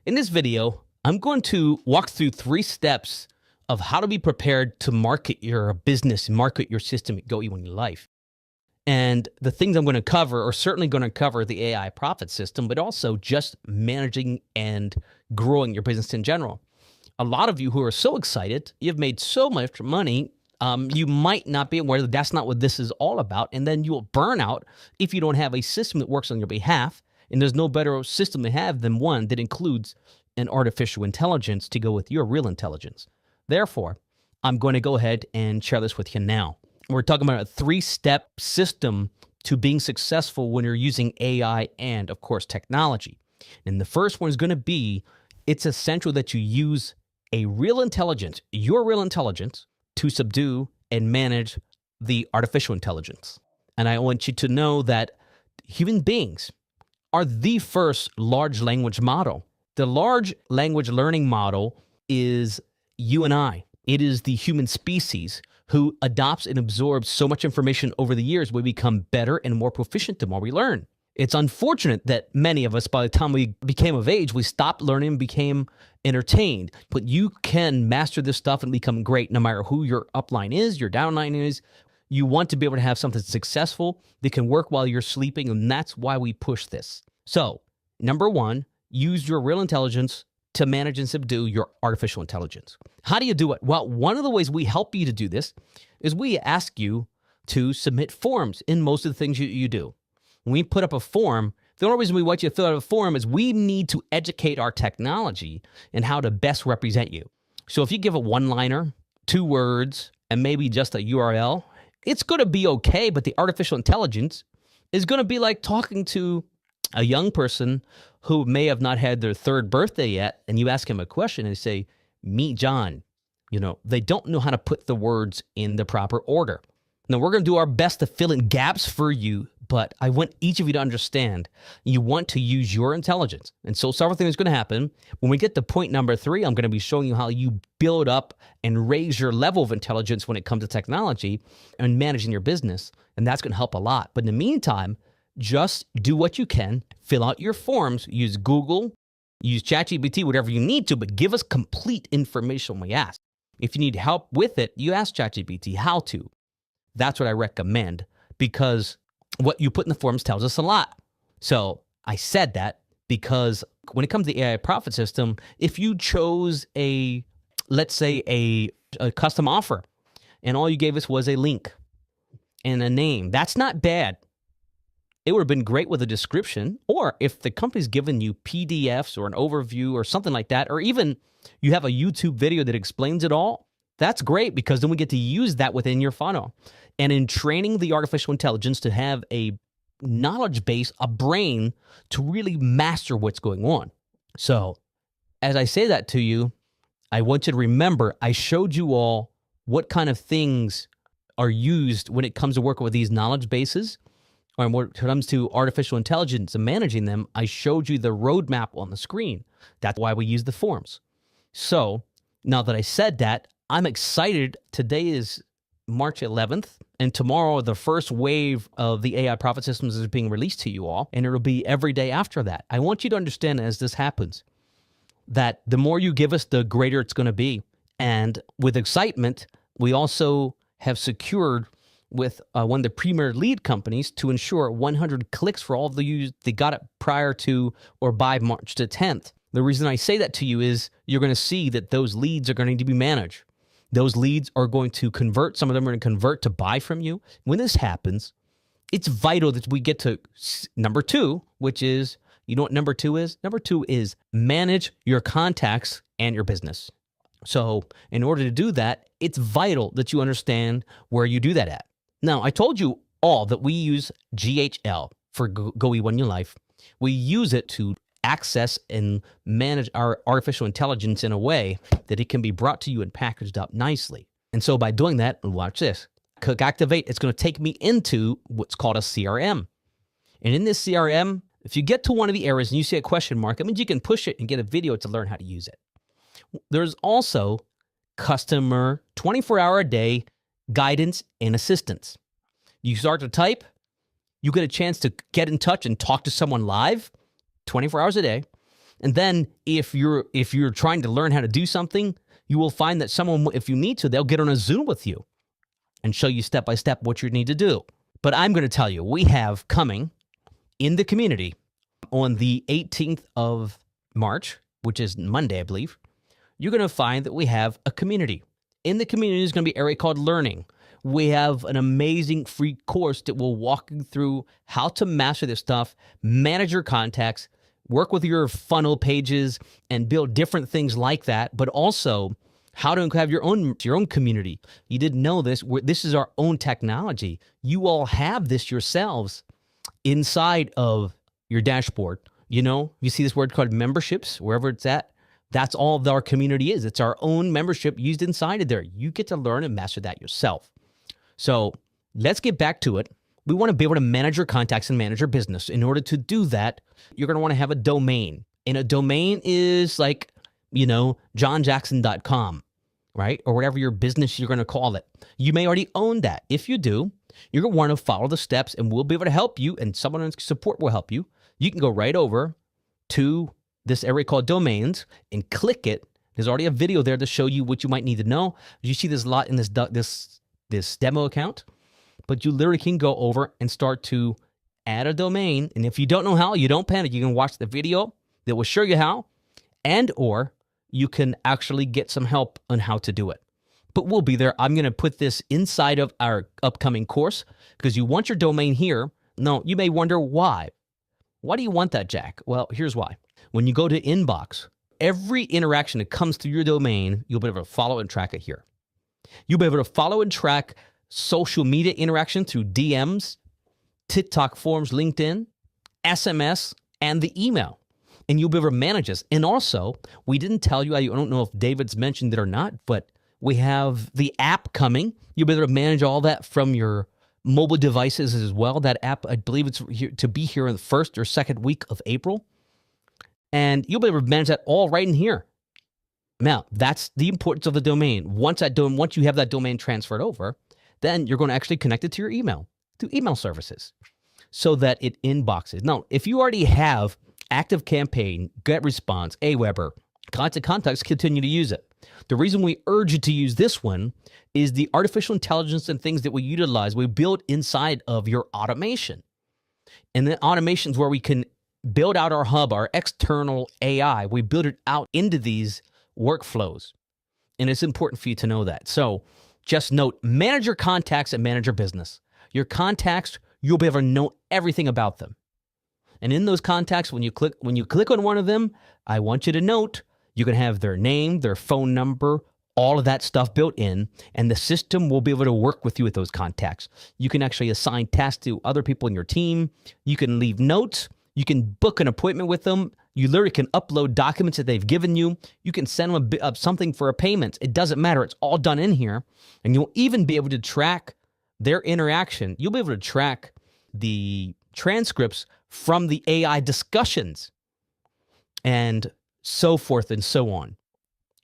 In this video, I'm going to walk through 3 steps of how to be prepared to market your business and market your system at Go E1U Life. And the things I'm going to cover are certainly going to cover the AI profit system, but also just managing and growing your business in general. A lot of you who are so excited, you've made so much money, you might not be aware that that's not what this is all about. And then you'll burn out if you don't have a system that works on your behalf. And there's no better system to have than one that includes an artificial intelligence to go with your real intelligence. Therefore, I'm going to go ahead and share this with you now. We're talking about a 3-step system to being successful when you're using AI and, of course, technology. And the first one is going to be, it's essential that you use a real intelligence, your real intelligence, to subdue and manage the artificial intelligence. And I want you to know that human beings are the first large language model. The large language learning model is you and I. It is the human species who adopts and absorbs so much information over the years. We become better and more proficient the more we learn. It's unfortunate that many of us, by the time we became of age, we stopped learning and became entertained. But you can master this stuff and become great no matter who your upline is, your downline is. You want to be able to have something successful that can work while you're sleeping, and that's why we push this. So, number 1, use your real intelligence to manage and subdue your artificial intelligence. How do you do it? Well, one of the ways we help you to do this is we ask you to submit forms in most of the things you do. When we put up a form, the only reason we want you to fill out a form is we need to educate our technology and how to best represent you. So if you give a one-liner, 2 words, and maybe just a URL, it's going to be okay, but the artificial intelligence is going to be like talking to a young person who may have not had their 3rd birthday yet, and you ask him a question and they say, "Meet John." They don't know how to put the words in the proper order. Now, we're going to do our best to fill in gaps for you, but I want each of you to understand you want to use your intelligence. And so several things are going to happen. When we get to point number 3, I'm going to be showing you how you build up and raise your level of intelligence when it comes to technology and managing your business. And that's going to help a lot. But in the meantime, just do what you can, fill out your forms, use Google, use ChatGPT, whatever you need to, but give us complete information when we ask. If you need help with it, you ask ChatGPT how to. That's what I recommend, because what you put in the forms tells us a lot. So I said that because when it comes to the AI profit system, if you chose let's say a custom offer, and all you gave us was a link and a name, that's not bad. It would have been great with a description, or if the company's given you PDFs or an overview or something like that, or even you have a YouTube video that explains it all, that's great, because then we get to use that within your funnel. And in training the artificial intelligence to have a knowledge base, a brain to really master what's going on. So as I say that to you, I want you to remember I showed you all what kind of things are used when it comes to working with these knowledge bases. Or when it comes to artificial intelligence and managing them, I showed you the roadmap on the screen. That's why we use the forms. So now that I said that, I'm excited. Today is March 11th, and tomorrow the first wave of the AI profit systems is being released to you all, and it'll be every day after that. I want you to understand as this happens that the more you give us, the greater it's going to be. And with excitement, we also have secured with one of the premier lead companies to ensure 100 clicks for all the users that got it prior to or by March the 10th. The reason I say that to you is you're going to see that those leads are going to be managed. Those leads are going to convert. Some of them are going to convert to buy from you. When this happens, it's vital that we get to number 2, which is, you know what number 2 is? Number 2 is manage your contacts and your business. So in order to do that, it's vital that you understand where you do that at. Now, I told you all that we use GHL for Go E1U Life. We use it to access and manage our artificial intelligence in a way that it can be brought to you and packaged up nicely. And so by doing that, watch this. Click Activate. It's going to take me into what's called a CRM. And in this CRM, if you get to one of the areas and you see a question mark, it means you can push it and get a video to learn how to use it. There's also customer 24-hour-a-day guidance and assistance. You start to type, you get a chance to get in touch and talk to someone live 24 hours a day. And then if you're trying to learn how to do something, you will find that someone, if you need to, they'll get on a Zoom with you and show you step by step what you need to do. But I'm going to tell you, we have coming in the community on the 18th of March, which is Monday, I believe, you're going to find that we have a community. In the community is going to be an area called Learning. We have an amazing free course that will walk you through how to master this stuff, manage your contacts, work with your funnel pages, and build different things like that, but also how to have your own community. You didn't know this. This is our own technology. You all have this yourselves inside of your dashboard. You know, you see this word called memberships, wherever it's at. That's all that our community is. It's our own membership used inside of there. You get to learn and master that yourself. So let's get back to it. We want to be able to manage your contacts and manage your business. In order to do that, you're going to want to have a domain. And a domain is like, you know, johnjackson.com, right? Or whatever your business you're going to call it. You may already own that. If you do, you're going to want to follow the steps, and we'll be able to help you, and someone in support will help you. You can go right over to this area called domains and click it. There's already a video there to show you what you might need to know. You see this a lot in this demo account, but you literally can go over and start to add a domain. And if you don't know how, you don't panic. You can watch the video that will show you how, and or you can actually get some help on how to do it. But we'll be there. I'm going to put this inside of our upcoming course because you want your domain here. No, you may wonder why. Why do you want that, Jack? Well, here's why. When you go to inbox, every interaction that comes through your domain, you'll be able to follow and track it here. You'll be able to follow and track social media interaction through DMs, TikTok forums, LinkedIn, SMS, and the email. And you'll be able to manage this. And also, we didn't tell you, I don't know if David's mentioned it or not, but we have the app coming. You'll be able to manage all that from your mobile devices as well. That app, I believe it's here to be here in the first or second week of April. And you'll be able to manage that all right in here. Now, that's the importance of the domain. Once you have that domain transferred over, then you're going to actually connect it to your email, to email services, so that it inboxes. Now, if you already have ActiveCampaign, GetResponse, Aweber, Constant Contacts, continue to use it. The reason we urge you to use this one is the artificial intelligence and things that we utilize, we build inside of your automation. And then automation is where we can build out our hub, our external AI. We build it out into these workflows. And it's important for you to know that. So just note, manage your contacts and manage your business. Your contacts, you'll be able to know everything about them. And in those contacts, when you click on one of them, I want you to note, you can have their name, their phone number, all of that stuff built in, and the system will be able to work with you with those contacts. You can actually assign tasks to other people in your team. You can leave notes. You can book an appointment with them. You literally can upload documents that they've given you. You can send them something for a payment. It doesn't matter. It's all done in here. And you'll even be able to track their interaction. You'll be able to track the transcripts from the AI discussions and so forth and so on.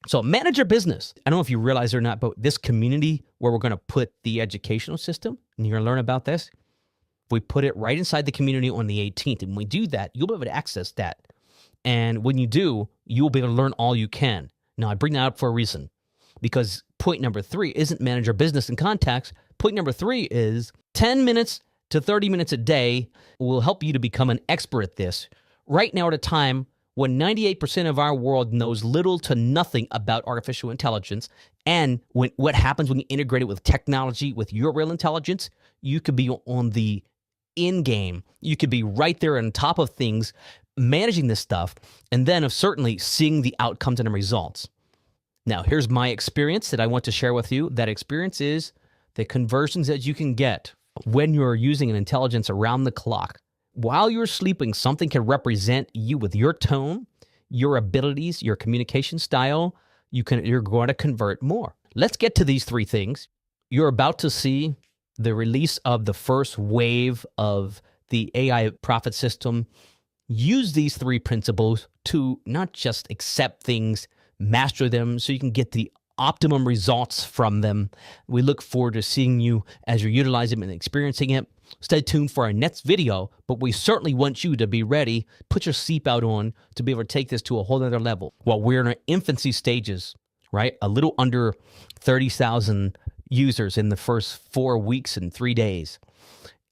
So manage your business. I don't know if you realize it or not, but this community where we're going to put the educational system, and you're going to learn about this, we put it right inside the community on the 18th. And when we do that, you'll be able to access that. And when you do, you'll be able to learn all you can. Now, I bring that up for a reason, because point number 3 isn't manage your business and contacts. Point number 3 is 10 minutes to 30 minutes a day will help you to become an expert at this. Right now at a time when 98% of our world knows little to nothing about artificial intelligence, and what happens when you integrate it with technology, with your real intelligence, you could be on the in game. You could be right there on top of things, managing this stuff, and then certainly seeing the outcomes and the results. Now, here's my experience that I want to share with you. That experience is the conversions that you can get when you're using an intelligence around the clock. While you're sleeping, something can represent you with your tone, your abilities, your communication style. You're going to convert more. Let's get to these 3 things. You're about to see the release of the first wave of the AI profit system. Use these 3 principles to not just accept things, master them so you can get the optimum results from them. We look forward to seeing you as you're utilizing it and experiencing it. Stay tuned for our next video, but we certainly want you to be ready. Put your seatbelt on to be able to take this to a whole other level. While we're in our infancy stages, right? A little under 30,000 users in the first 4 weeks and 3 days.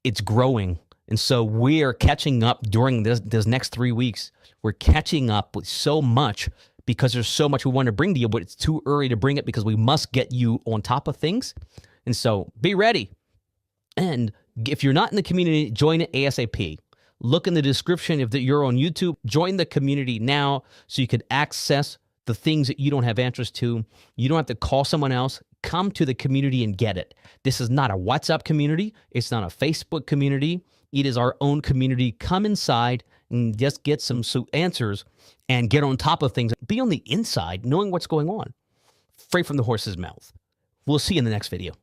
It's growing. And so we're catching up during this next 3 weeks. We're catching up with so much because there's so much we want to bring to you, but it's too early to bring it because we must get you on top of things. And so be ready. And if you're not in the community, join it ASAP. Look in the description if you're on YouTube. Join the community now so you can access the things that you don't have answers to. You don't have to call someone else. Come to the community and get it. This is not a WhatsApp community. It's not a Facebook community. It is our own community. Come inside and just get some answers and get on top of things. Be on the inside, knowing what's going on. Straight from the horse's mouth. We'll see you in the next video.